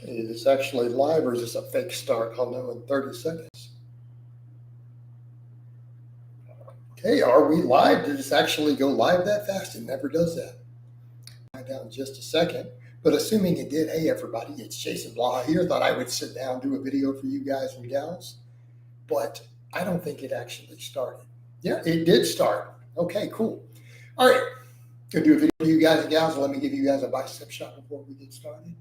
Okay, is this actually live or is this a fake start? I'll know in 30 seconds. Okay, are we live? Did this actually go live that fast? It never does that. I'll find out in just a second. But assuming it did, hey everybody, it's Jason Blaha here. Thought I would sit down, do a video for you guys and gals. But I don't think it actually started. Yeah, it did start. Okay, cool. All right, gonna do a video for you guys and gals. Let me give you guys a bicep shot before we get started.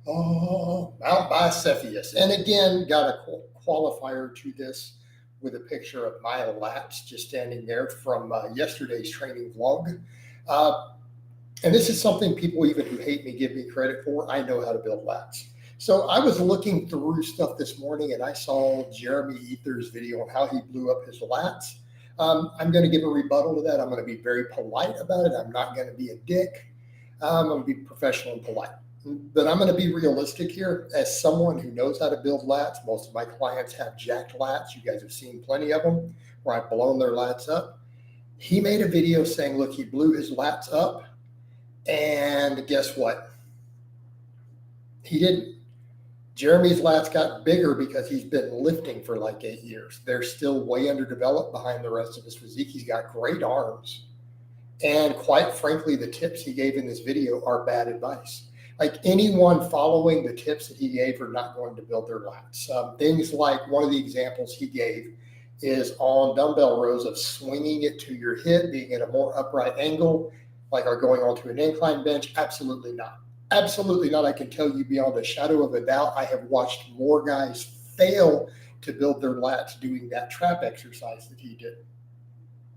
Oh, Mount Bicephalus. And again, got a qualifier to this with a picture of my lats just standing there from yesterday's training vlog. And this is something people even who hate me give me credit for. I know how to build lats. So I was looking through stuff this morning and I saw Jeremy Ethier's video on how he blew up his lats. I'm going to give a rebuttal to that. I'm going to be very polite about it. I'm not going to be a dick. I'm going to be professional and polite. But I'm going to be realistic here. As someone who knows how to build lats, most of my clients have jacked lats. You guys have seen plenty of them where I've blown their lats up. He made a video saying, look, he blew his lats up. And guess what? He didn't. Jeremy's lats got bigger because he's been lifting for like 8 years. They're still way underdeveloped behind the rest of his physique. He's got great arms. And quite frankly, the tips he gave in this video are bad advice. Like anyone following the tips that he gave are not going to build their lats. Things like one of the examples he gave is on dumbbell rows of swinging it to your hip, being at a more upright angle, like are going onto an incline bench. Absolutely not. Absolutely not. I can tell you beyond a shadow of a doubt, I have watched more guys fail to build their lats doing that trap exercise that he did.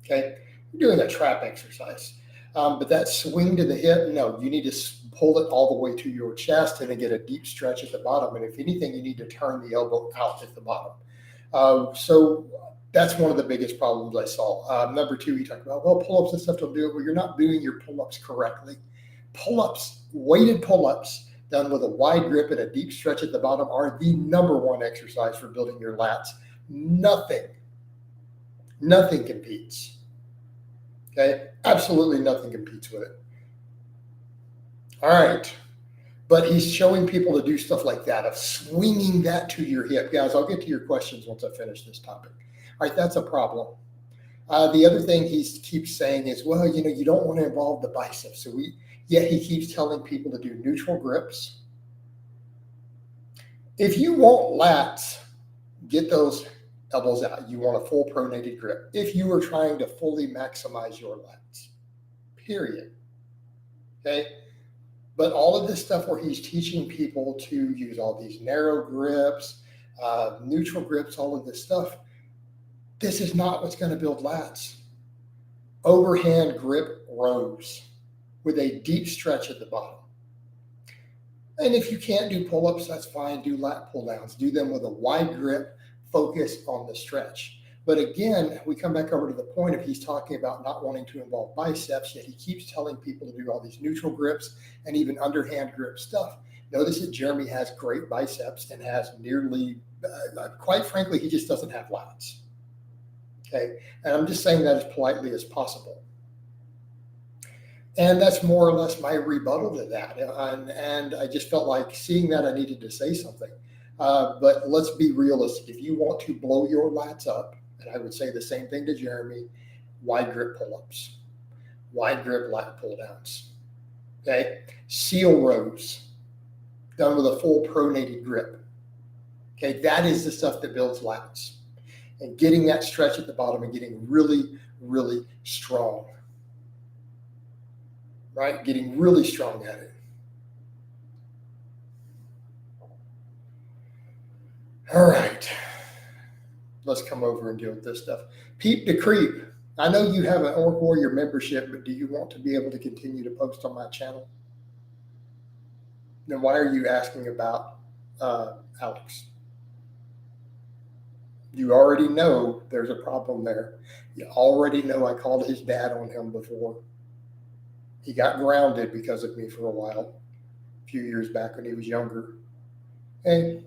Okay, you're doing a trap exercise. But that swing to the hip, no, you need to pull it all the way to your chest and then get a deep stretch at the bottom. And if anything, you need to turn the elbow out at the bottom. So that's one of the biggest problems I saw. Number two, he talked about, well, pull-ups and stuff don't do it. Well, you're not doing your pull-ups correctly. Pull-ups, weighted pull-ups done with a wide grip and a deep stretch at the bottom are the number one exercise for building your lats. Nothing competes. Okay, absolutely nothing competes with it. All right, but he's showing people to do stuff like that, of swinging that to your hip. Guys, I'll get to your questions once I finish this topic. All right, that's a problem. The other thing he keeps saying is, well, you don't want to involve the biceps. Yet he keeps telling people to do neutral grips. If you want lats, get those elbows out. You want a full pronated grip if you are trying to fully maximize your lats, period. Okay. But all of this stuff where he's teaching people to use all these narrow grips, neutral grips, all of this stuff, this is not what's going to build lats. Overhand grip rows with a deep stretch at the bottom. And if you can't do pull-ups, that's fine. Do lat pull-downs. Do them with a wide grip. Focus on the stretch. But again, we come back over to the point of he's talking about not wanting to involve biceps, yet he keeps telling people to do all these neutral grips and even underhand grip stuff. Notice that Jeremy has great biceps and has nearly, quite frankly, he just doesn't have lats. Okay, and I'm just saying that as politely as possible. And that's more or less my rebuttal to that. And I just felt like seeing that I needed to say something. But let's be realistic. If you want to blow your lats up, and I would say the same thing to Jeremy, wide grip pull-ups, wide grip lat pull-downs, okay? Seal rows done with a full pronated grip, okay? That is the stuff that builds lats. And getting that stretch at the bottom and getting really, really strong, right? Getting really strong at it. All right, let's come over and deal with this stuff. Peep the Creep. I know you have an Orc Warrior membership, but do you want to be able to continue to post on my channel? Then why are you asking about Alex? You already know there's a problem there. You already know I called his dad on him before. He got grounded because of me for a while, a few years back when he was younger. Hey,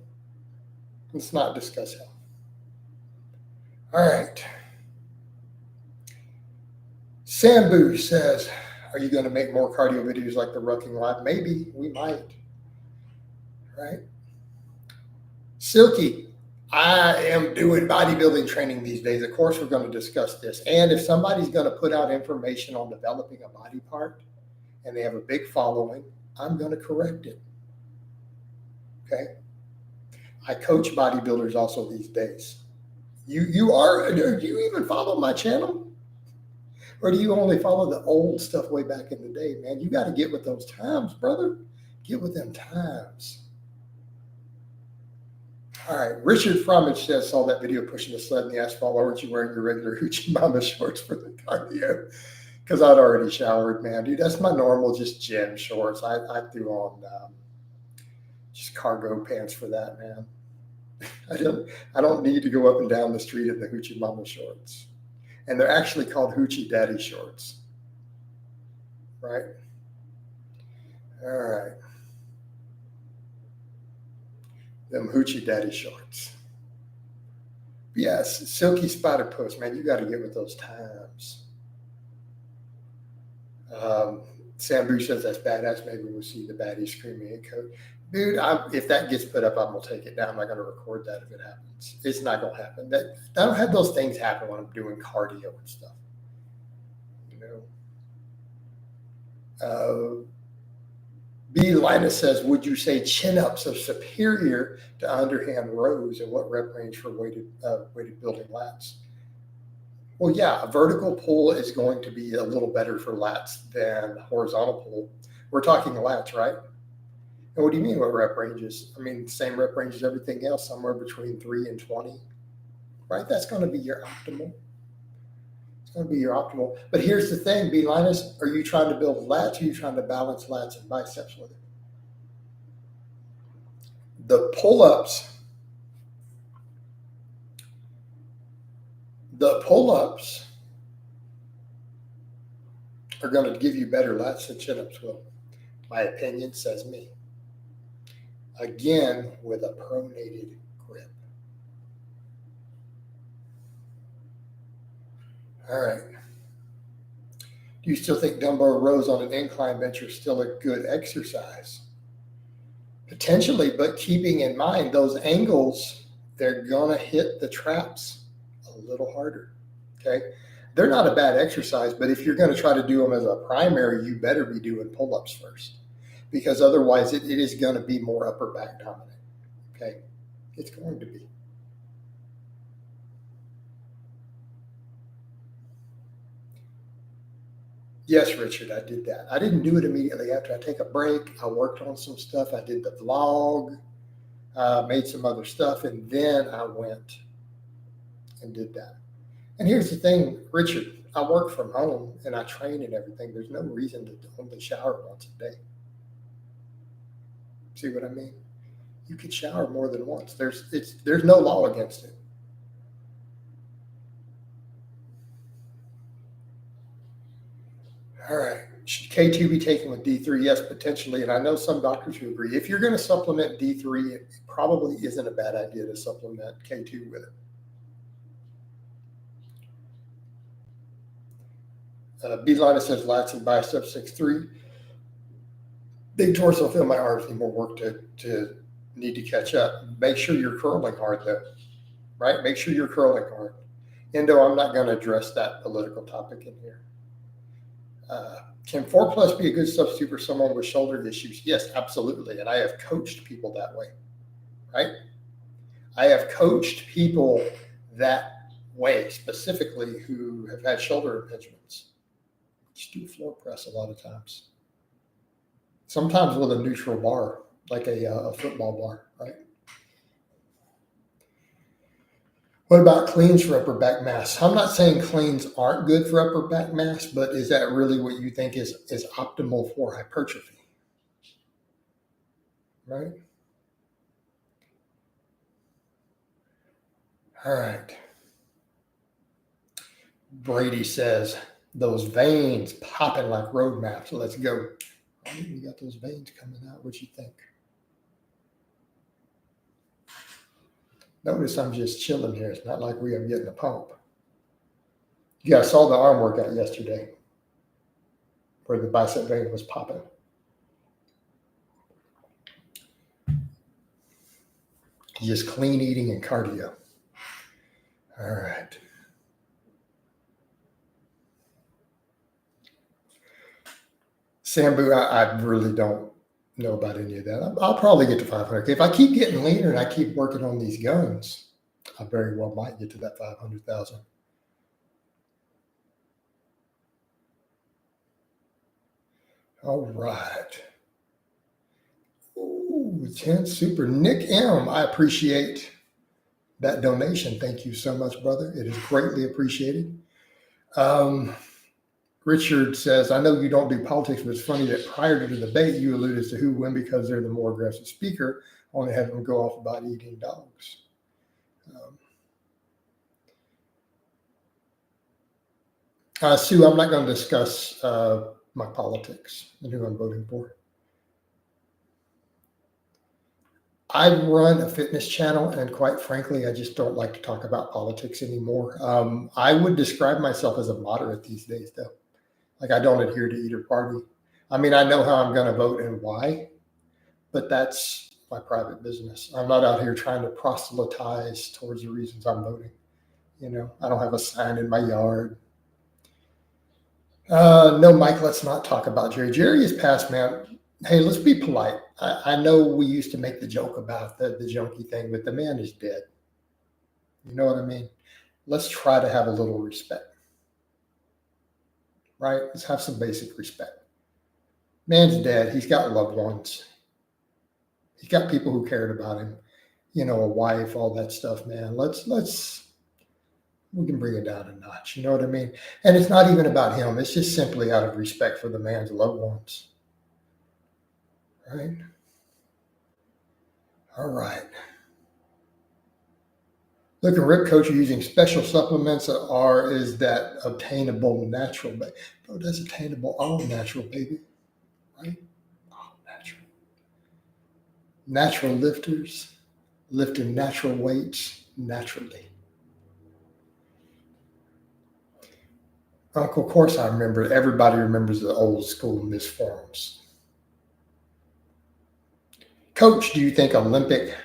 let's not discuss him. All right. Sambu says, are you going to make more cardio videos like the Rucking Live? Maybe. We might. right? Silky, I am doing bodybuilding training these days. Of course, we're going to discuss this. And if somebody's going to put out information on developing a body part and they have a big following, I'm going to correct it. Okay. I coach bodybuilders also these days. Do you even follow my channel? Or do you only follow the old stuff way back in the day, man? You got to get with those times, brother. Get with them times. All right. Richard Fromage says, saw that video pushing the sled in the asphalt. Why weren't you wearing your regular Hoochie Mama shorts for the cardio? Because I'd already showered, man. Dude, that's my normal just gym shorts. I threw on just cargo pants for that, man. I don't need to go up and down the street in the Hoochie Mama shorts. And they're actually called Hoochie Daddy shorts. Right? All right. Them Hoochie Daddy shorts. Yes, Silky Spotted Puss, man, you got to get with those times. Sam Boo says that's badass. Maybe we'll see the baddie screaming at coach. Dude, if that gets put up, I'm going to take it down. I'm not going to record that if it happens. It's not going to happen. I don't have those things happen when I'm doing cardio and stuff. You know? B. Linus says, would you say chin-ups are superior to underhand rows, and what rep range for weighted building lats? Well, yeah, a vertical pull is going to be a little better for lats than horizontal pull. We're talking lats, right? And what do you mean what rep ranges? I mean, same rep range as everything else, somewhere between 3 and 20, right? That's going to be your optimal. It's going to be your optimal. But here's the thing, B. Linus, are you trying to build lats, or are you trying to balance lats and biceps with it? The pull-ups are going to give you better lats than chin-ups will. My opinion, says me. Again, with a pronated grip. All right. Do you still think dumbbell rows on an incline bench are still a good exercise? Potentially, but keeping in mind those angles, they're going to hit the traps a little harder. Okay. They're not a bad exercise, but if you're going to try to do them as a primary, you better be doing pull-ups first, because otherwise it is going to be more upper back dominant. Okay. It's going to be. Yes, Richard, I did that. I didn't do it immediately after. I take a break. I worked on some stuff. I did the vlog, made some other stuff, and then I went and did that. And here's the thing, Richard, I work from home and I train and everything. There's no reason to only shower once a day. See what I mean? You could shower more than once. There's no law against it. All right. Should K2 be taken with D3? Yes, potentially. And I know some doctors who agree. If you're going to supplement D3, it probably isn't a bad idea to supplement K2 with it. B-Line says lats and biceps 6'3". Big torso, feel my arms need more work to need to catch up. Make sure you're curling hard though, right? Make sure you're curling hard. Endo, I'm not going to address that political topic in here. Can 4+ be a good substitute for someone with shoulder issues? Yes, absolutely. And I have coached people that way, right? I have coached people that way, specifically who have had shoulder impingements. Just do floor press a lot of times. Sometimes with a neutral bar, like a football bar, right? What about cleans for upper back mass? I'm not saying cleans aren't good for upper back mass, but is that really what you think is optimal for hypertrophy? Right? All right. Brady says, those veins popping like road maps. Let's go. Oh, you got those veins coming out. What you think? Notice I'm just chilling here. It's not like we are getting a pump. You guys saw the arm workout yesterday where the bicep vein was popping. Just clean eating and cardio. All right. Sambu, I really don't know about any of that. I'll probably get to 500K. If I keep getting leaner and I keep working on these guns, I very well might get to that 500,000. All right. Ooh, 10 super. Nick M, I appreciate that donation. Thank you so much, brother. It is greatly appreciated. Richard says, I know you don't do politics, but it's funny that prior to the debate, you alluded to who win because they're the more aggressive speaker, only have them go off about eating dogs. Sue, I'm not going to discuss my politics and who I'm voting for. I run a fitness channel, and quite frankly, I just don't like to talk about politics anymore. I would describe myself as a moderate these days, though. Like, I don't adhere to either party. I mean, I know how I'm going to vote and why, but that's my private business. I'm not out here trying to proselytize towards the reasons I'm voting. You know, I don't have a sign in my yard. No, Mike, let's not talk about Jerry. Jerry is past, man. Hey, let's be polite. I know we used to make the joke about the junkie thing, but the man is dead. You know what I mean? Let's try to have a little respect. Right? Let's have some basic respect. Man's dead. He's got loved ones. He's got people who cared about him. You know, a wife, all that stuff, man. We can bring it down a notch. You know what I mean? And it's not even about him. It's just simply out of respect for the man's loved ones. Right? All right. Look, and Rip Coach, you're using special supplements. Is that obtainable natural? Bro, that's attainable all natural, baby. Right? All natural. Natural lifters, lifting natural weights naturally. Uncle, of course I remember. Everybody remembers the old school misforms. Coach, do you think Olympic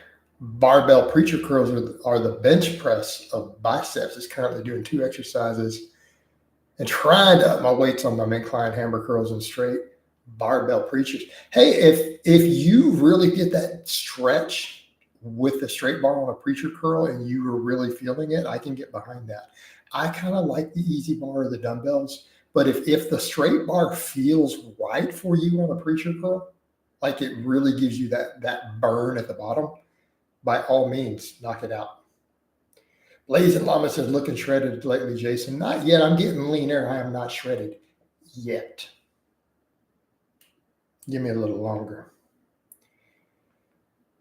barbell preacher curls are the bench press of biceps? Is currently doing 2 exercises and trying to up my weights on my incline hammer curls and straight barbell preachers. Hey, if you really get that stretch with the straight bar on a preacher curl and you are really feeling it, I can get behind that. I kind of like the easy bar or the dumbbells, but if the straight bar feels right for you on a preacher curl, like it really gives you that burn at the bottom, by all means, knock it out. Blaze and Llama says, looking shredded lately, Jason. Not yet. I'm getting leaner. I am not shredded yet. Give me a little longer.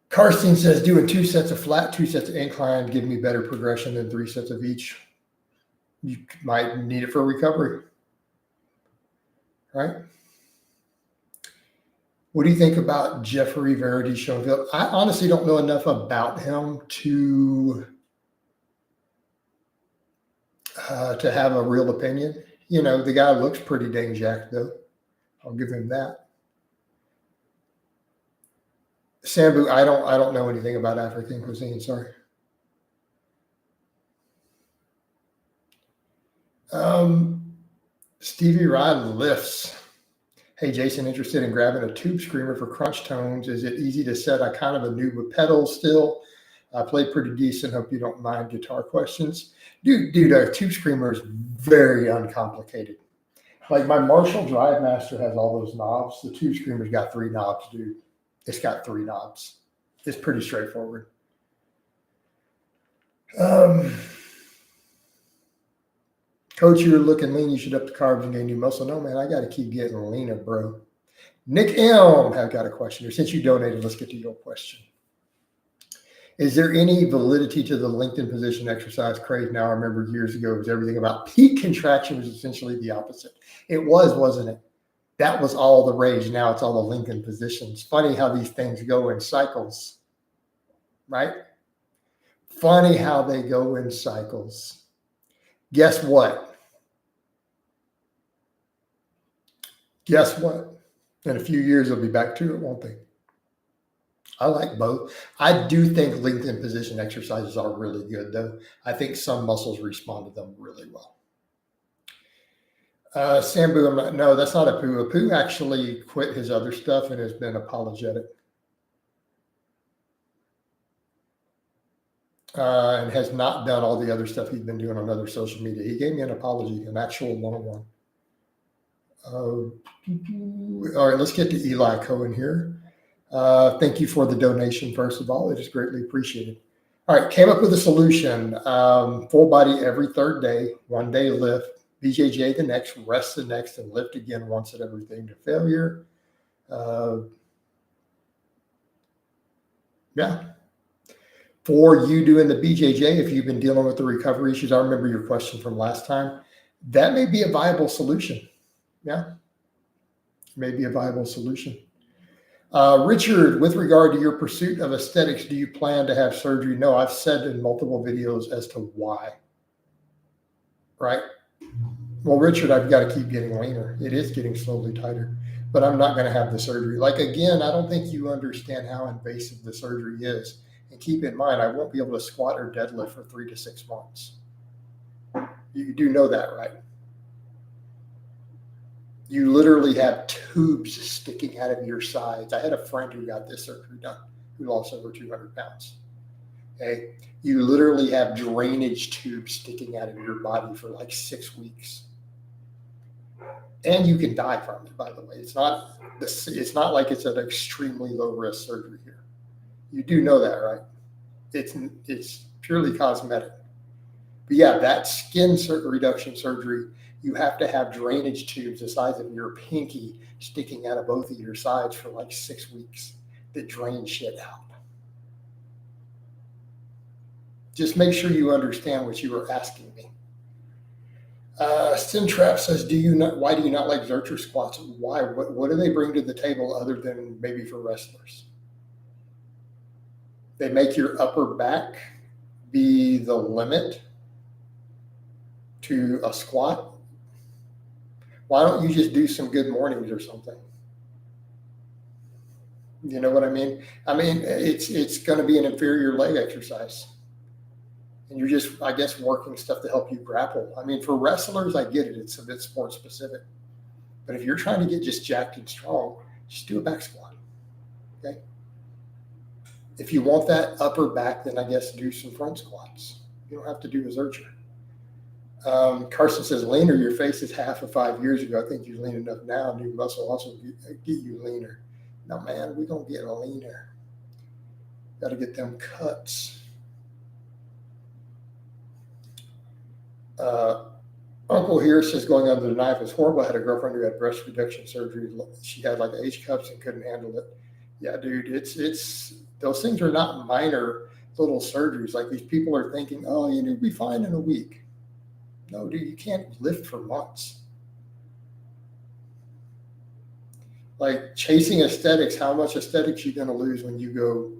Karsten says, doing 2 sets of flat, 2 sets of incline, give me better progression than 3 sets of each. You might need it for recovery. Right? What do you think about Jeffrey Verity Schoenfeld? I honestly don't know enough about him to have a real opinion. You know, the guy looks pretty dang jacked, though. I'll give him that. Sambu, I don't know anything about African cuisine. Sorry. Stevie Rod lifts. Hey, Jason, interested in grabbing a tube screamer for crunch tones? Is it easy to set? I kind of a noob with pedals still. I play pretty decent. Hope you don't mind guitar questions. Dude, a tube screamer is very uncomplicated. Like my Marshall Drive Master has all those knobs. The tube screamer's got 3 knobs, dude. It's got 3 knobs. It's pretty straightforward. Coach, you're looking lean. You should up the carbs and gain new muscle. No, man, I got to keep getting leaner, bro. Nick M have got a question here. Since you donated, let's get to your question. Is there any validity to the LinkedIn position exercise craze now? I remember years ago, it was everything about peak contraction was essentially the opposite. It was, wasn't it? That was all the rage. Now it's all the Lincoln positions. Funny how these things go in cycles, right? Funny how they go in cycles. Guess what? Guess what? In a few years, they'll be back to it, won't they? I like both. I do think lengthened position exercises are really good, though. I think some muscles respond to them really well. Sambu, no, that's not a poo. A poo actually quit his other stuff and has been apologetic. And has not done all the other stuff he's been doing on other social media. He gave me an apology, an actual one-on-one. All right, let's get to Eli Cohen here. Thank you for the donation, first of all. It is greatly appreciated. All right, came up with a solution. Full body every third day, 1 day lift, BJJ the next, rest the next, and lift again once at everything to failure. Yeah. For you doing the BJJ, if you've been dealing with the recovery issues, I remember your question from last time, that may be a viable solution. Yeah, may be a viable solution. Richard, with regard to your pursuit of aesthetics, do you plan to have surgery? No, I've said in multiple videos as to why. Right? Well, Richard, I've got to keep getting leaner. It is getting slowly tighter, but I'm not going to have the surgery. Like, again, I don't think you understand how invasive the surgery is. And keep in mind, I won't be able to squat or deadlift for 3 to 6 months. You do know that, right? You literally have tubes sticking out of your sides. I had a friend who got this surgery done, who lost over 200 pounds. Okay. You literally have drainage tubes sticking out of your body for like 6 weeks. And you can die from it, by the way. It's not like it's an extremely low risk surgery here. You do know that, right? It's purely cosmetic. But yeah, that skin reduction surgery, you have to have drainage tubes the size of your pinky sticking out of both of your sides for like 6 weeks that drain shit out. Just make sure you understand what you were asking me. Sintrap says, why do you not like Zercher squats? Why? What do they bring to the table other than maybe for wrestlers? They make your upper back be the limit to a squat. Why don't you just do some good mornings or something? You know what I mean? I mean, it's going to be an inferior leg exercise. And you're just, I guess, working stuff to help you grapple. I mean, for wrestlers, I get it. It's a bit sport specific. But if you're trying to get just jacked and strong, just do a back squat. Okay? If you want that upper back, then I guess do some front squats. You don't have to do a Zercher. Carson says, leaner, your face is half of 5 years ago. I think you're lean enough now. New muscle also get you leaner. No, man, we're going to get leaner. Got to get them cuts. Uncle here says, going under the knife is horrible. I had a girlfriend who had breast reduction surgery. She had like H cups and couldn't handle it. Yeah, dude, it's those things are not minor little surgeries. Like these people are thinking, oh, you'll be fine in a week. No, dude, you can't lift for months. Like chasing aesthetics, how much aesthetics are you going to lose when you go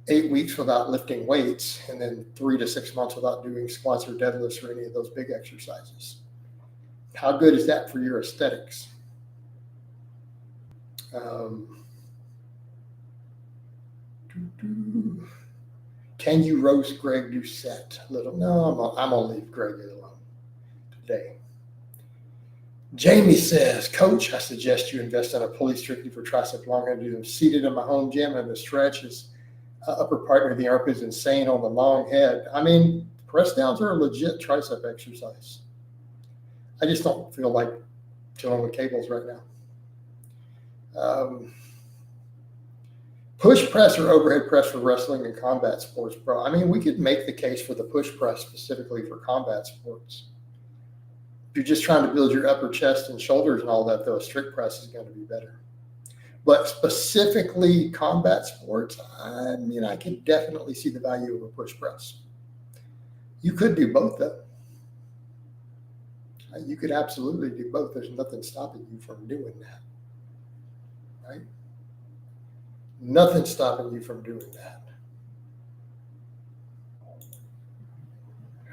8 weeks without lifting weights and then 3 to 6 months without doing squats or deadlifts or any of those big exercises? How good is that for your aesthetics? Can you roast Greg Doucette a little? No, I'm going to leave Greg alone today. Jamie says, Coach, I suggest you invest in a pulley strictly for tricep long. I do them seated in my home gym, and the stretch is upper part of the arm is insane on the long head. I mean, press downs are a legit tricep exercise. I just don't feel like chilling with cables right now. Push press or overhead press for wrestling and combat sports, bro. I mean, we could make the case for the push press specifically for combat sports. If you're just trying to build your upper chest and shoulders and all that, though, a strict press is going to be better. But specifically combat sports, I mean, I can definitely see the value of a push press. You could do both, though. You could absolutely do both. There's nothing stopping you from doing that, right? Nothing stopping you from doing that.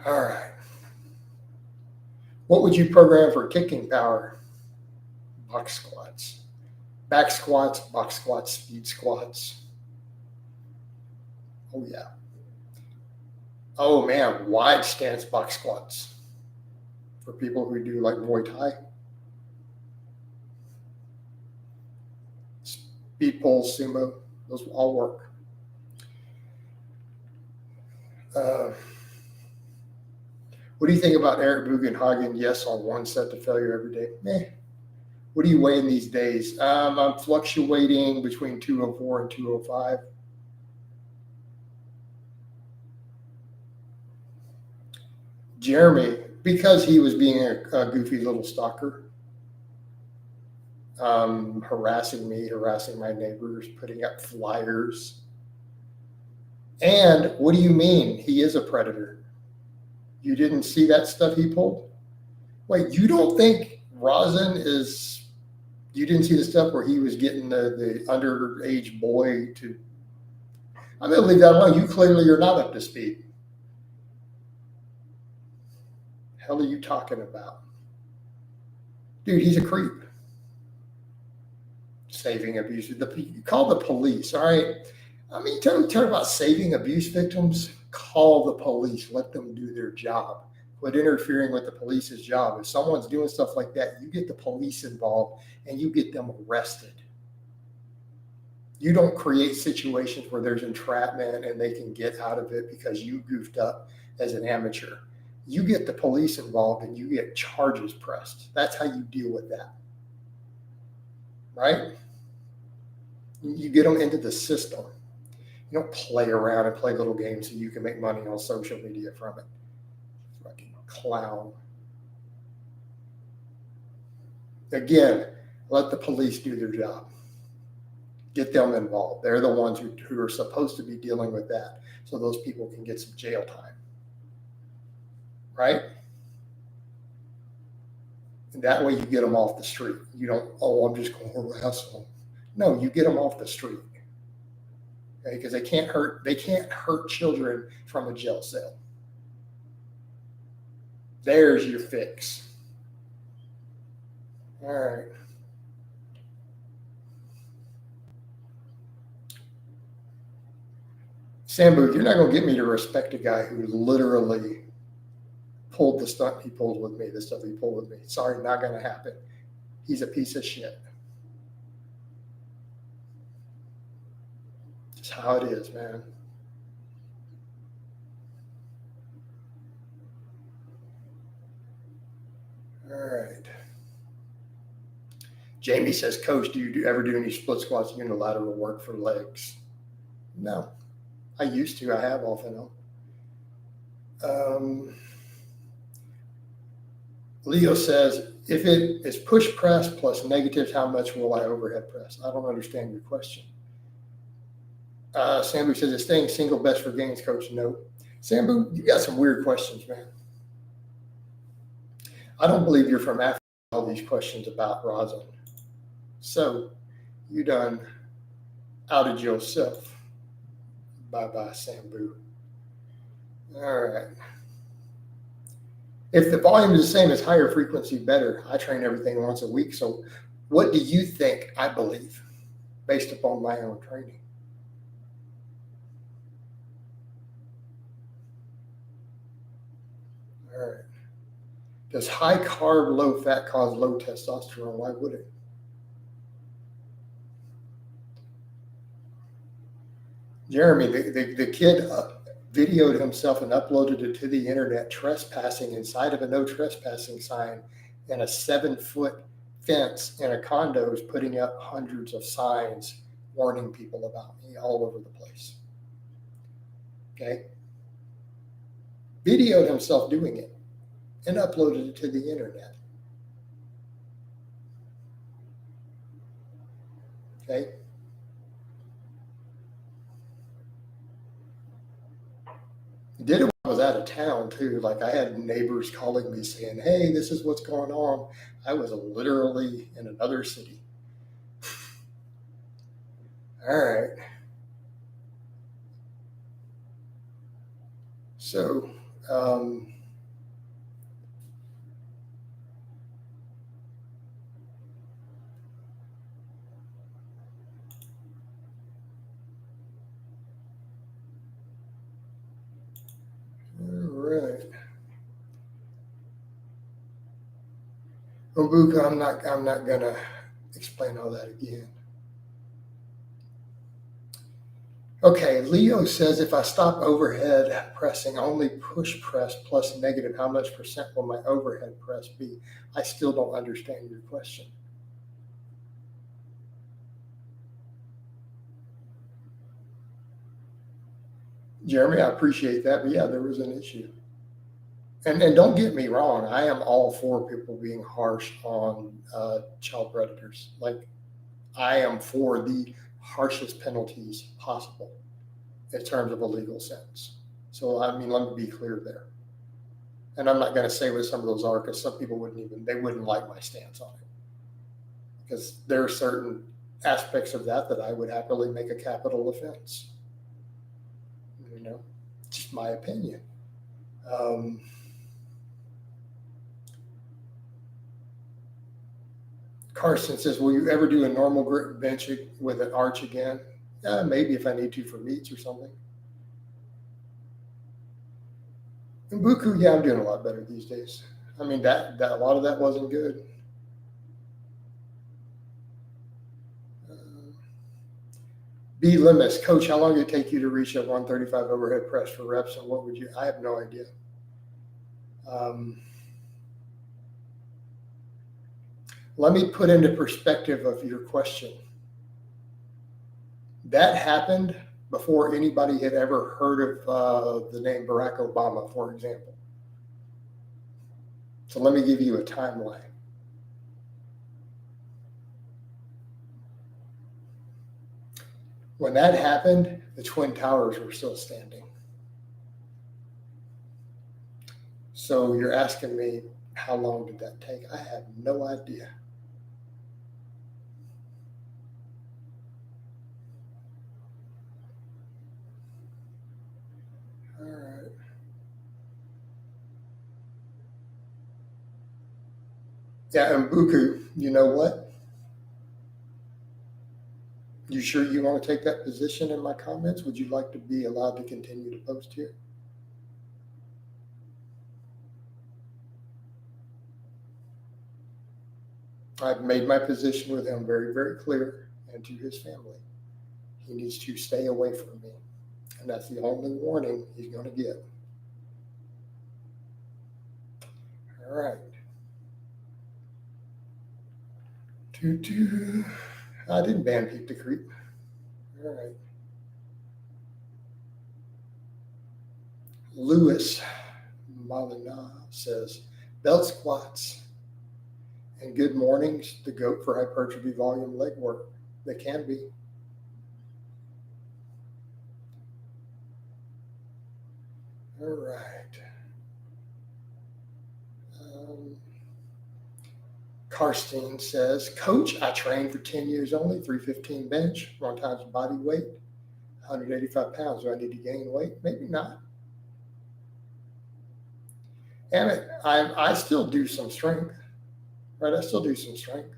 All right. What would you program for kicking power? Box squats. Back squats, box squats, speed squats. Oh, yeah. Oh, man, wide stance box squats for people who do like Muay Thai. Speed pulls, sumo, those all work. What do you think about Eric Bugenhagen? Yes, on one set to failure every day. What are you weighing these days? I'm fluctuating between 204 and 205. Jeremy, because he was being a goofy little stalker, harassing me, harassing my neighbors, putting up flyers. And what do you mean he is a predator? You didn't see that stuff he pulled? Wait, you don't think Rosin is, you didn't see the stuff where he was getting the underage boy to, I'm going to leave that alone. You clearly are not up to speed. Hell are you talking about? Dude, he's a creep. Saving abuse. You call the police, all right? I mean, talk about saving abuse victims. Call the police. Let them do their job. Quit interfering with the police's job. If someone's doing stuff like that, you get the police involved and you get them arrested. You don't create situations where there's entrapment and they can get out of it because you goofed up as an amateur. You get the police involved and you get charges pressed. That's how you deal with that. Right? You get them into the system. You don't play around and play little games so you can make money on social media from it. Fucking clown. Again, let the police do their job. Get them involved. They're the ones who are supposed to be dealing with that so those people can get some jail time. Right? And that way you get them off the street. You don't, I'm just going to harass them. No, you get them off the street. Okay? Because they can't hurt children from a jail cell. There's your fix. All right. Sambu, you're not going to get me to respect a guy who literally pulled the stunt he pulled with me, the stuff he pulled with me. Sorry, not going to happen. He's a piece of shit. Just how it is, man. All right. Jamie says, Coach, do you ever do any split squats, unilateral work for legs? No. I used to. I have off and on. Leo says, if it is push press plus negatives, how much will I overhead press? I don't understand your question. Sambu says, is staying single best for gains, Coach? No. Sambu, you got some weird questions, man. I don't believe you're from Africa, all these questions about rosin. So you done outed yourself. Bye-bye, Sambu. All right. If the volume is the same as higher frequency, better. I train everything once a week. So what do you think I believe based upon my own training? All right. Does high carb, low fat cause low testosterone? Why would it? Jeremy, the kid videoed himself and uploaded it to the internet trespassing inside of a no trespassing sign and a 7-foot fence in a condo, is putting up hundreds of signs warning people about me all over the place. Okay. Videoed himself doing it and uploaded it to the internet. Okay. Did it when I was out of town too. Like I had neighbors calling me saying, hey, this is what's going on. I was literally in another city. All right. So, Obuka, I'm not gonna explain all that again. Okay, Leo says if I stop overhead pressing, only push press plus negative, how much percent will my overhead press be? I still don't understand your question. Jeremy, I appreciate that, but yeah, there was an issue. And don't get me wrong, I am all for people being harsh on child predators. Like, I am for the harshest penalties possible in terms of a legal sentence. So, I mean, let me be clear there. And I'm not going to say what some of those are because some people they wouldn't like my stance on it. Because there are certain aspects of that I would happily make a capital offense. You know, just my opinion. Carson says, will you ever do a normal grip bench with an arch again? Maybe if I need to for meets or something. And Buku, yeah, I'm doing a lot better these days. I mean, that a lot of that wasn't good. B. Limis, Coach, how long did it take you to reach a 135 overhead press for reps, and what would you? I have no idea. Let me put into perspective of your question. That happened before anybody had ever heard of the name Barack Obama, for example. So let me give you a timeline. When that happened, the Twin Towers were still standing. So you're asking me, how long did that take? I have no idea. All right. Yeah, and Buku, you know what? You sure you want to take that position in my comments? Would you like to be allowed to continue to post here? I've made my position with him very, very clear, and to his family. He needs to stay away from me. And that's the only warning he's going to get. All right. I didn't ban Pete the Creep. All right. Lewis Malina says, belt squats and good mornings, the GOAT for hypertrophy volume leg work. They can be. All right. Karstein says, Coach, I trained for 10 years only, 315 bench, 1 times body weight, 185 pounds. Do I need to gain weight? Maybe not. And I still do some strength, right? I still do some strength.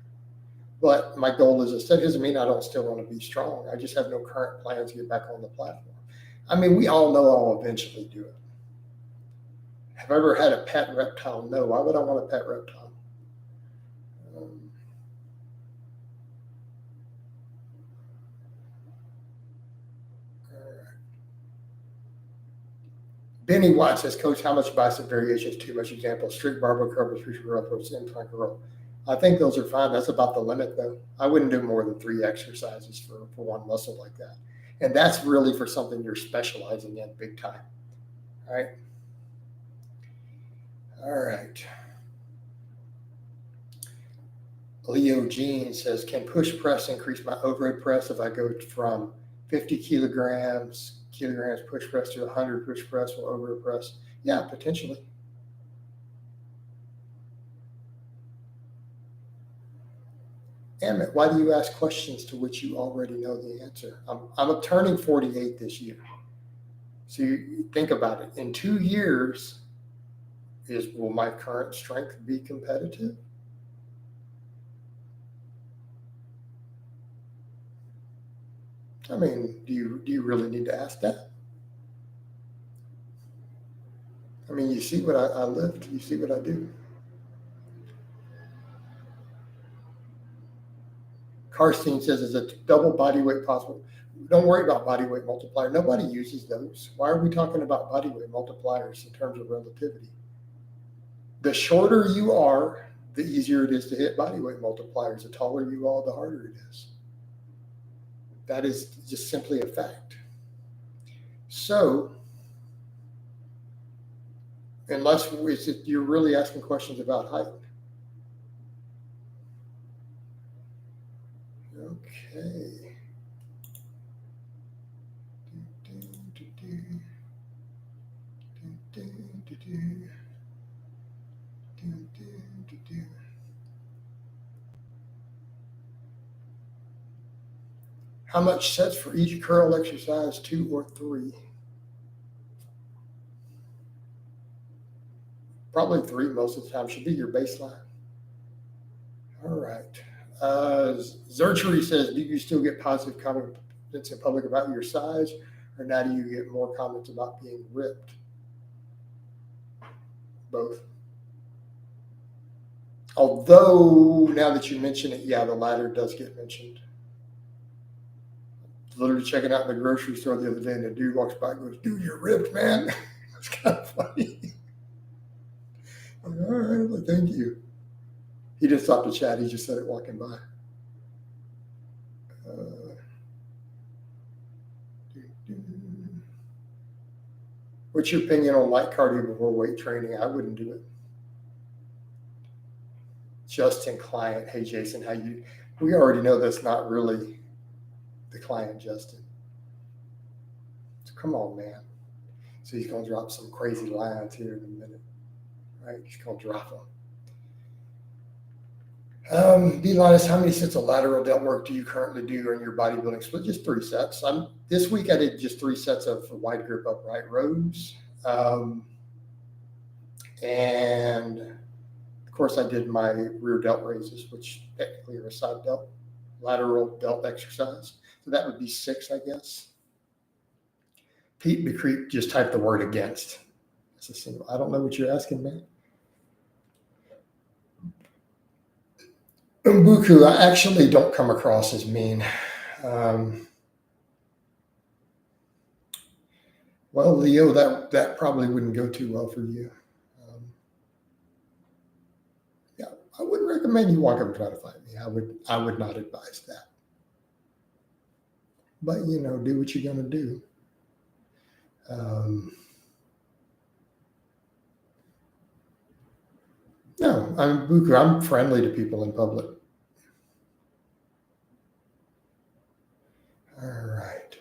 But my goal is that doesn't mean I don't still want to be strong. I just have no current plans to get back on the platform. I mean, we all know I'll eventually do it. Have I ever had a pet reptile? No. Why would I want a pet reptile? Benny Watts says, Coach, how much bicep variation is too much? Example, strict barbell curl, push row, incline curl. I think those are fine. That's about the limit, though. I wouldn't do more than 3 exercises for one muscle like that. And that's really for something you're specializing in big time. All right. All right. Leo Jean says, can push press increase my overhead press if I go from 50 kilograms push press to 100 push press or overhead press? Yeah, potentially. Emmett, why do you ask questions to which you already know the answer? I'm turning 48 this year. So you think about it. In 2 years, will my current strength be competitive? I mean, do you really need to ask that? I mean, you see what I lift, you see what I do. Karstein says, is a double body weight possible? Don't worry about body weight multiplier. Nobody uses those. Why are we talking about body weight multipliers in terms of relativity? The shorter you are, the easier it is to hit body weight multipliers. The taller you are, the harder it is. That is just simply a fact. So, unless you're really asking questions about height. Okay. How much sets for each curl exercise, 2 or 3? Probably 3 most of the time. Should be your baseline. All right. Zerchery says, do you still get positive comments in public about your size, or now do you get more comments about being ripped? Both. Although, now that you mention it, yeah, the latter does get mentioned. Literally checking out in the grocery store the other day, and the dude walks by and goes, dude, you're ripped, man. It's kind of funny. I'm like, all right, well, thank you. He didn't stop to chat. He just said it walking by. What's your opinion on light cardio before weight training? I wouldn't do it. Justin Client. Hey, Jason, how you? We already know that's not really the client, Justin. So come on, man. So he's going to drop some crazy lines here in a minute, right? He's going to drop them. Be honest, how many sets of lateral delt work do you currently do in your bodybuilding split? Just 3 sets. This week I did just 3 sets of wide grip upright rows. And of course I did my rear delt raises, which technically are a side delt, lateral delt exercise. So that would be 6, I guess. Pete McCreep just typed the word against. It's a single. I don't know what you're asking, man. Umbuku, I actually don't come across as mean. Well, Leo, that probably wouldn't go too well for you. Yeah, I wouldn't recommend you walk up and try to fight me. I would not advise that. But do what you're gonna do. No, I'm friendly to people in public. All right.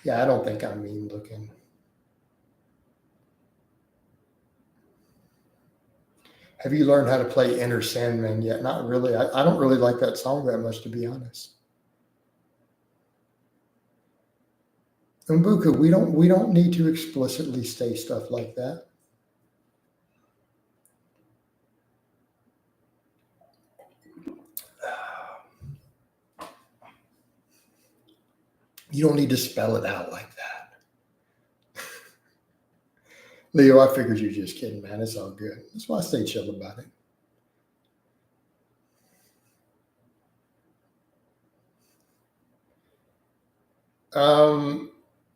Yeah, I don't think I'm mean looking. Have you learned how to play Enter Sandman yet? Not really. I don't really like that song that much, to be honest. Umbuka, we don't need to explicitly say stuff like that. You don't need to spell it out like that. Leo, I figured you're just kidding, man. It's all good. That's why I stay chill about it.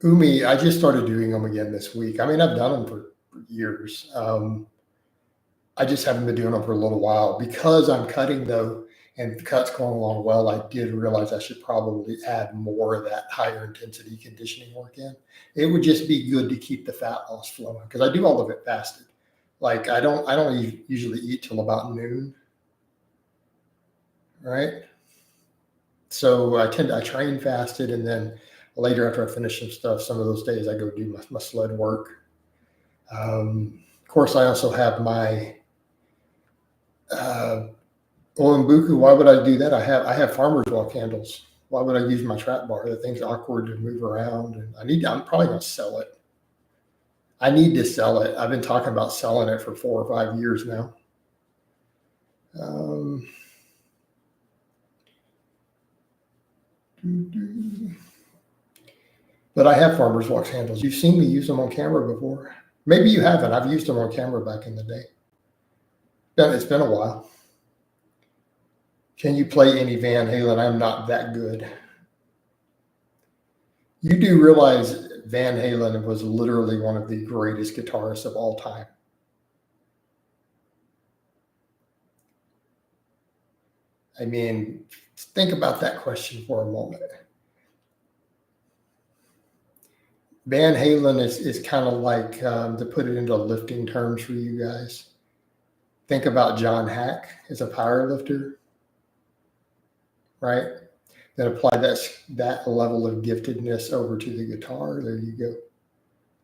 Umi, I just started doing them again this week. I mean, I've done them for years. I just haven't been doing them for a little while because I'm cutting, though, and the cut's going along well. I did realize I should probably add more of that higher intensity conditioning work in. It would just be good to keep the fat loss flowing because I do all of it fasted. Like I don't usually eat till about noon, right? So I train fasted, and then later after I finish some stuff, some of those days I go do my sled work. Of course, I also have my Olimbuku. Why would I do that? I have farmer's walk handles. Why would I use my trap bar? The thing's awkward to move around, and I'm probably going to sell it. I need to sell it. I've been talking about selling it for 4 or 5 years now. But I have farmer's walk handles. You've seen me use them on camera before. Maybe you haven't. I've used them on camera back in the day. It's been a while. Can you play any Van Halen? I'm not that good. You do realize Van Halen was literally one of the greatest guitarists of all time. I mean, think about that question for a moment. Van Halen is kind of like, to put it into lifting terms for you guys, think about John Hack as a power lifter, right? Then apply that level of giftedness over to the guitar. There you go.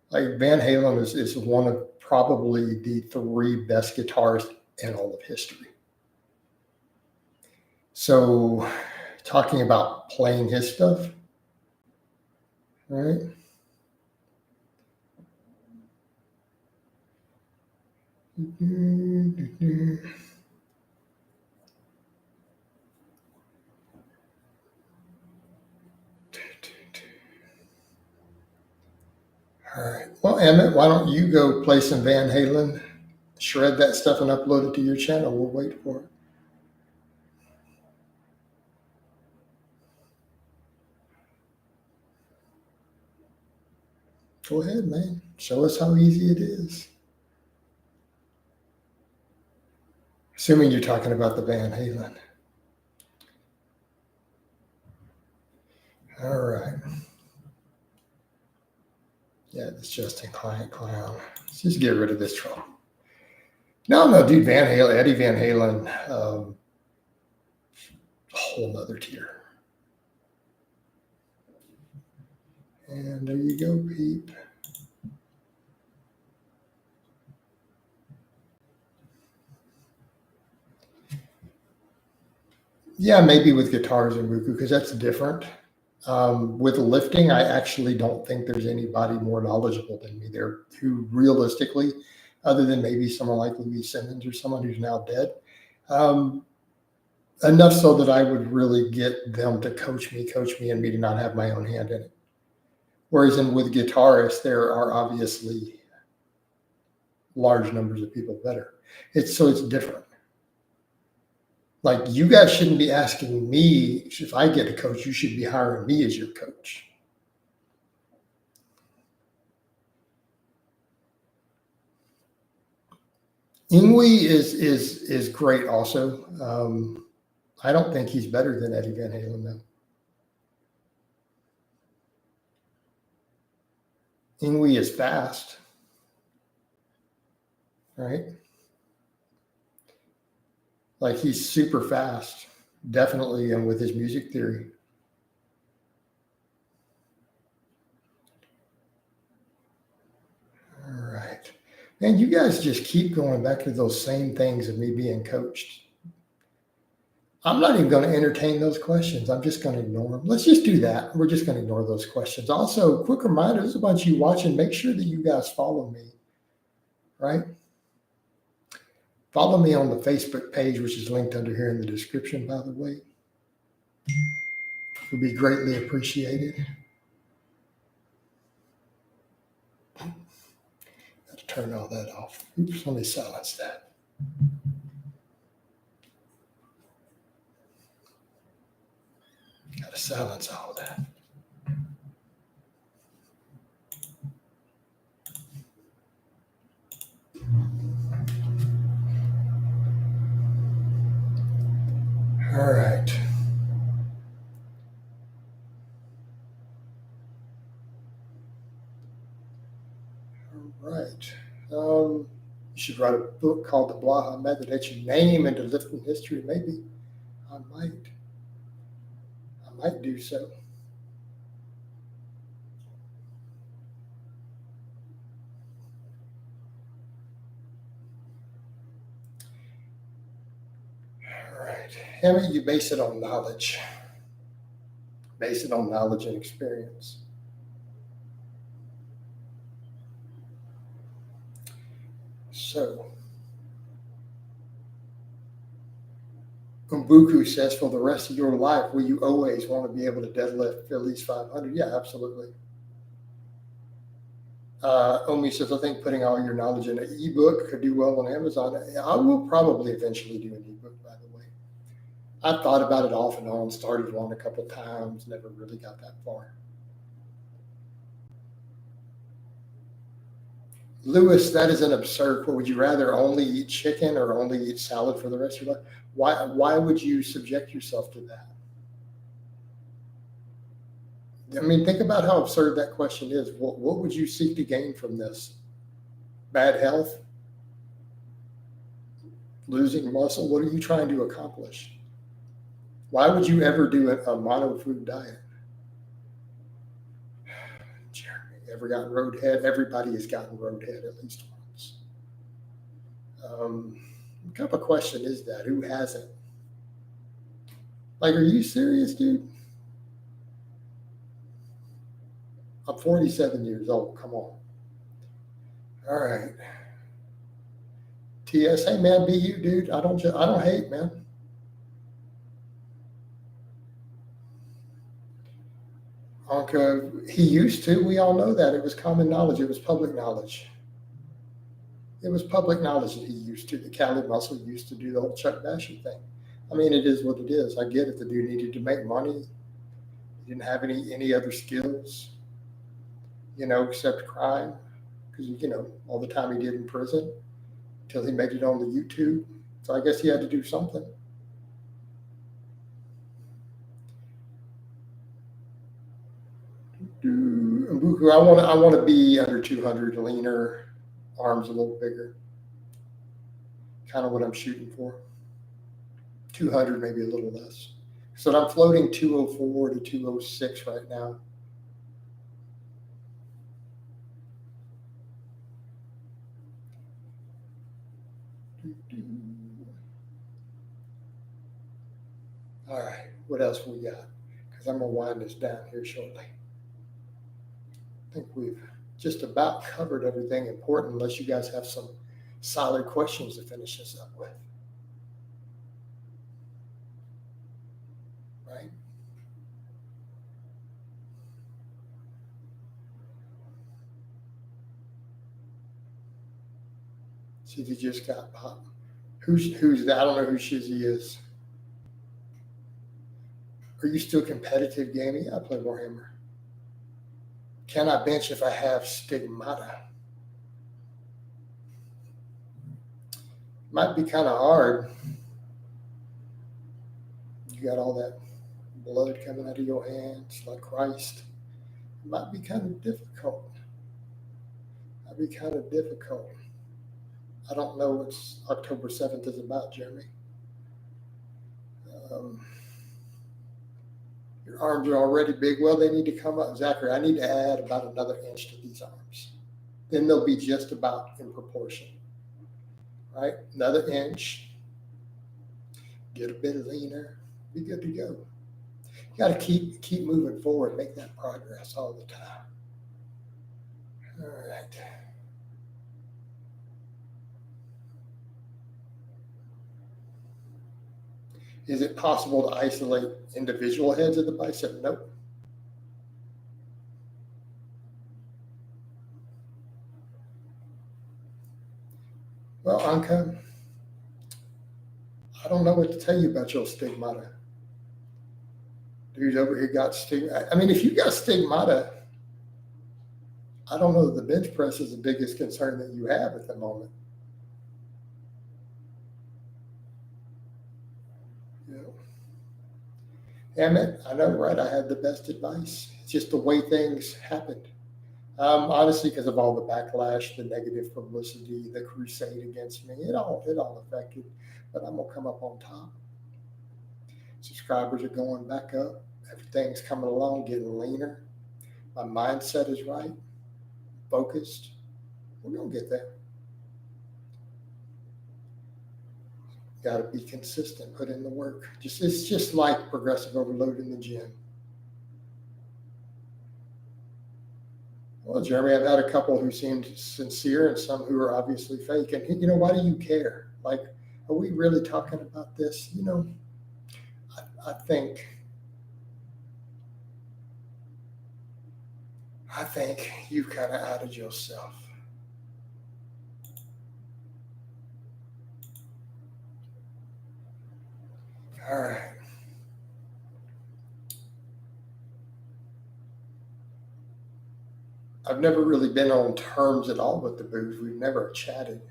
Like Van Halen is one of probably the 3 best guitarists in all of history. So talking about playing his stuff, right? All right. Well, Emmett, why don't you go play some Van Halen, shred that stuff and upload it to your channel. We'll wait for it. Go ahead, man. Show us how easy it is. Assuming you're talking about the Van Halen. All right. Yeah, it's Justin Client Clown. Let's just get rid of this troll. No, dude, Van Halen, Eddie Van Halen, a whole nother tier. And there you go, Peep. Yeah, maybe with guitars and Buku, because that's different. With lifting, I actually don't think there's anybody more knowledgeable than me there who realistically, other than maybe someone like Louis Simmons or someone who's now dead, enough so that I would really get them to coach me and me to not have my own hand in it. Whereas with guitarists, there are obviously large numbers of people better. It's different. Like, you guys shouldn't be asking me if I get a coach. You should be hiring me as your coach. Ingwe is great also. I don't think he's better than Eddie Van Halen though. Ingwe is fast, right? Like, he's super fast, definitely, and with his music theory. All right. And you guys just keep going back to those same things of me being coached. I'm not even going to entertain those questions. I'm just going to ignore them. Let's just do that. We're just going to ignore those questions. Also, quick reminder, there's a bunch of you watching. Make sure that you guys follow me, right? Follow me on the Facebook page, which is linked under here in the description, by the way. It would be greatly appreciated. Got to turn all that off. Oops, let me silence that. Got to silence all of that. All right. You should write a book called The Blaha Method. That's your name into lifting history. Maybe I might do so. All right. Hammy, you base it on knowledge. Base it on knowledge and experience. So, Umbuku says, for the rest of your life, will you always want to be able to deadlift at least 500? Yeah, absolutely. Omi says, I think putting all your knowledge in an ebook could do well on Amazon. I will probably eventually do an ebook, by the way. I've thought about it off and on, started one a couple times, never really got that far. Lewis, that is an absurd. Would you rather only eat chicken or only eat salad for the rest of your life? Why would you subject yourself to that? I mean, think about how absurd that question is. What would you seek to gain from this? Bad health? Losing muscle? What are you trying to accomplish? Why would you ever do a mono food diet? Jeremy, ever gotten roadhead? Everybody has gotten roadhead at least once. What kind of a question is that? Who hasn't? Like, are you serious, dude? I'm 47 years old. Come on. All right. TS, hey man, be you, dude. I don't hate, man. Anka, he used to. We all know that. It was common knowledge. It was public knowledge. It was public knowledge that he used to. The Cali Muscle used to do the whole Chuck Basher thing. I mean, it is what it is. I get it. The dude needed to make money. He didn't have any other skills, except crime. Because, all the time he did in prison until he made it on the YouTube. So I guess he had to do something. I want to be under 200, leaner, arms a little bigger. Kind of what I'm shooting for. 200, maybe a little less. So I'm floating 204 to 206 right now. All right, what else we got? Because I'm going to wind this down here shortly. I think we've just about covered everything important, unless you guys have some solid questions to finish this up with. Right? See, he just got popped. Who's that? I don't know who Shizzy is. Are you still competitive gaming? I play Warhammer. Can I bench if I have stigmata? Might be kind of hard. You got all that blood coming out of your hands like Christ. It might be kind of difficult. I don't know what October 7th is about, Jeremy. Your arms are already big. Well, they need to come up. Zachary, I need to add about another inch to these arms. Then they'll be just about in proportion. Right? Another inch. Get a bit leaner. Be good to go. You got to keep moving forward. Make that progress all the time. All right. Is it possible to isolate individual heads of the bicep? Nope. Well, Anka, I don't know what to tell you about your stigmata. Dude over here got stigmata. I mean, if you got stigmata, I don't know that the bench press is the biggest concern that you have at the moment. Damn it, I know, right? I had the best advice. It's just the way things happened. Honestly, because of all the backlash, the negative publicity, the crusade against me, it all affected. But I'm gonna come up on top. Subscribers are going back up. Everything's coming along, getting leaner. My mindset is right, focused. We're gonna get there. Got to be consistent, put in the work. It's just like progressive overload in the gym. Well, Jeremy, I've had a couple who seemed sincere and some who are obviously fake. And, why do you care? Like, are we really talking about this? I think you've kind of outed yourself. All right. I've never really been on terms at all with the booze. We've never chatted.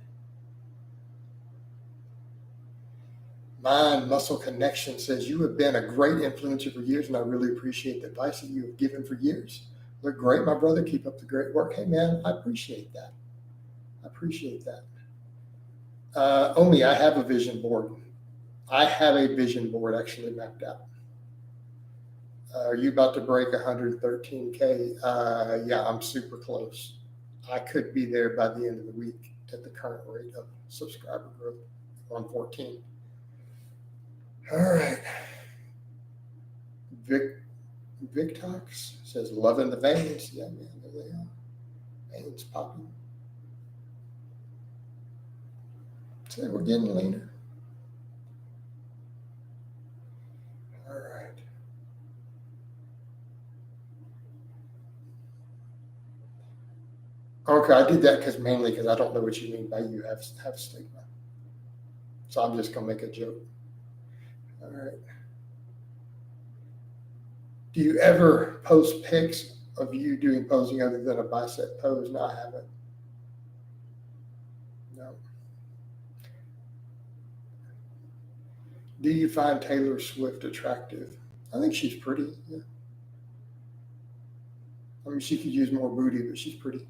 Mind Muscle Connection says, you have been a great influencer for years, and I really appreciate the advice that you have given for years. Look great, my brother. Keep up the great work. Hey, man, I appreciate that. I appreciate that. Omi, I have a vision board. I have a vision board actually mapped out. Are you about to break 113K? Yeah, I'm super close. I could be there by the end of the week at the current rate of subscriber growth, 114. All right. Victox says, loving the veins. Yeah, man, there they are. Veins popping. So we're getting leaner. All right. Okay, I did that mainly because I don't know what you mean by you have stigma. So I'm just going to make a joke. All right. Do you ever post pics of you doing posing other than a bicep pose? No, I haven't. No. Do you find Taylor Swift attractive? I think she's pretty. Yeah. I mean, she could use more booty, but she's pretty.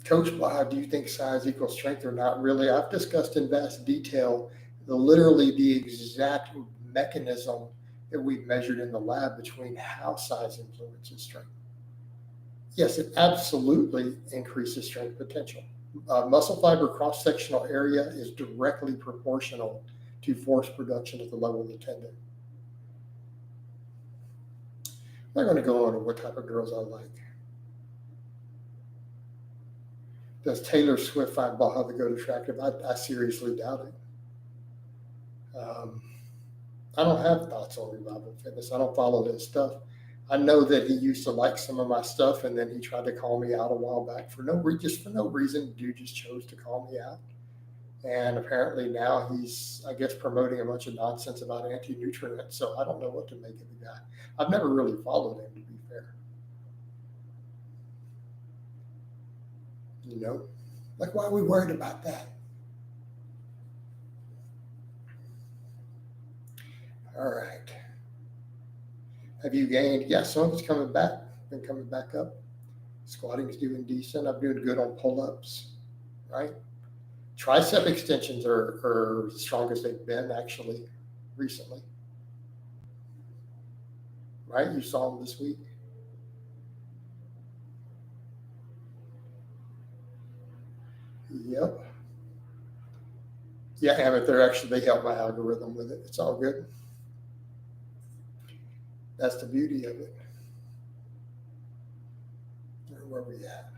Coach Blaha, do you think size equals strength or not? Really, I've discussed in vast detail literally the exact mechanism that we've measured in the lab between how size influences strength. Yes, it absolutely increases strength potential. Muscle fiber cross-sectional area is directly proportional to force production at the level of the tendon. I'm not going to go on to what type of girls I like. Does Taylor Swift find Blaha the GOAT attractive? I seriously doubt it. I don't have thoughts on Revival Fitness. I don't follow his stuff. I know that he used to like some of my stuff, and then he tried to call me out a while back for no reason. Dude just chose to call me out. And apparently now he's, I guess, promoting a bunch of nonsense about anti-nutrients. So I don't know what to make of the guy. I've never really followed him, to be fair. You know, like, why are we worried about that? All right. Have you gained? Yeah, some of it's coming back. Been coming back up. Squatting is doing decent. I'm doing good on pull-ups, right? Tricep extensions are the strongest they've been actually recently, right? You saw them this week. Yep. Yeah, Hammett, they help my algorithm with it. It's all good. That's the beauty of it. Where are we at?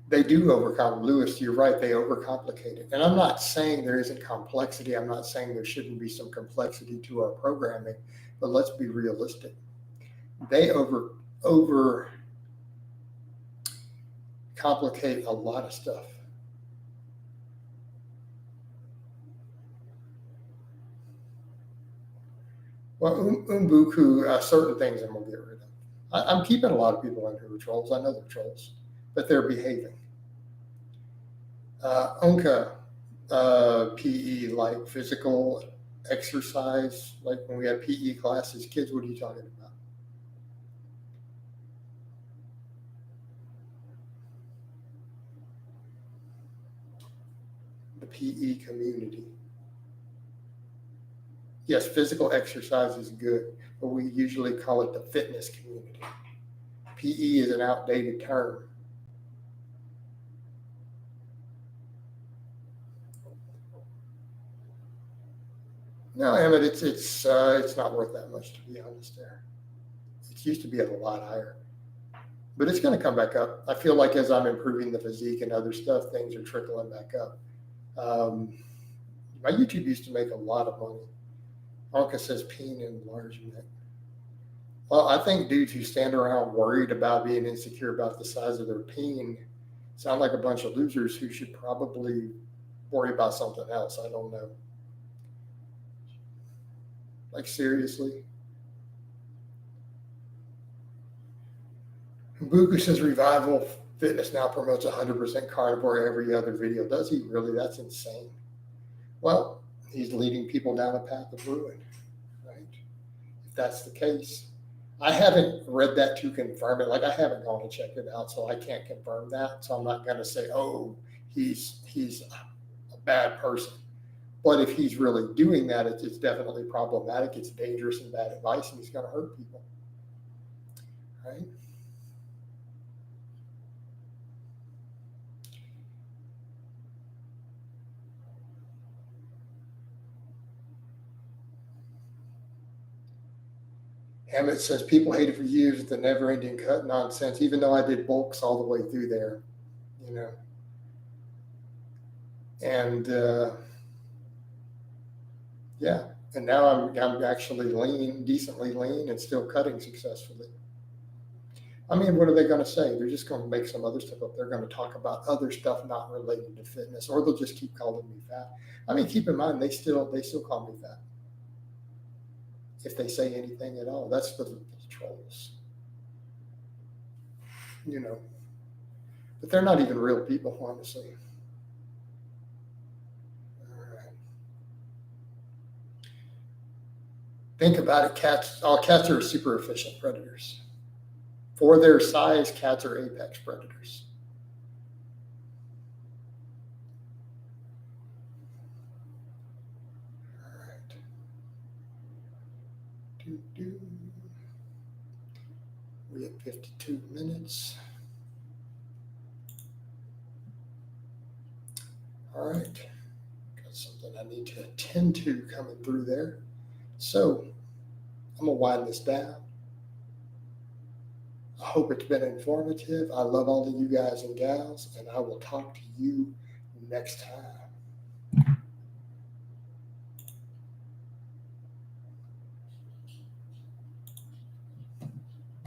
They do overcome. Lewis, you're right. They overcomplicate it. And I'm not saying there isn't complexity. I'm not saying there shouldn't be some complexity to our programming, but let's be realistic. They over complicate a lot of stuff. Well, Umbuku, certain things I'm going to get rid of. I'm keeping a lot of people in who are trolls. I know they're trolls, but they're behaving. Unka, PE, like physical exercise, like when we have PE classes, kids, what are you talking about? The PE community. Yes, physical exercise is good, but we usually call it the fitness community. PE is an outdated term. No, Emmett, it's not worth that much, to be honest. There, it used to be a lot higher, but it's going to come back up. I feel like as I'm improving the physique and other stuff, things are trickling back up. My YouTube used to make a lot of money. Anka says peen enlargement. Well, I think dudes who stand around worried about being insecure about the size of their peen Sound like a bunch of losers who should probably worry about something else. I don't know. Like, seriously? Buku says Revival Fitness now promotes 100% carnivore every other video. Does he really? That's insane. Well, he's leading people down a path of ruin, right? If that's the case. I haven't read that to confirm it. Like, I haven't gone and checked it out, so I can't confirm that. So I'm not going to say, oh, he's a bad person. But if he's really doing that, it's definitely problematic. It's dangerous and bad advice, and he's going to hurt people, right? Hammett says people hated for years the never-ending cut nonsense, even though I did bulks all the way through there, you know. And yeah, and now I'm actually lean, decently lean, and still cutting successfully. I mean, what are they going to say? They're just going to make some other stuff up. They're going to talk about other stuff not related to fitness, or they'll just keep calling me fat. I mean, keep in mind they still call me fat if they say anything at all. That's for the trolls, you know. But they're not even real people, honestly. All right. Think about it. All cats are super efficient predators. For their size, cats are apex predators. All right. We have 52 minutes. All right. Got something I need to attend to coming through there. So I'm going to wind this down. I hope it's been informative. I love all of you guys and gals, and I will talk to you next time.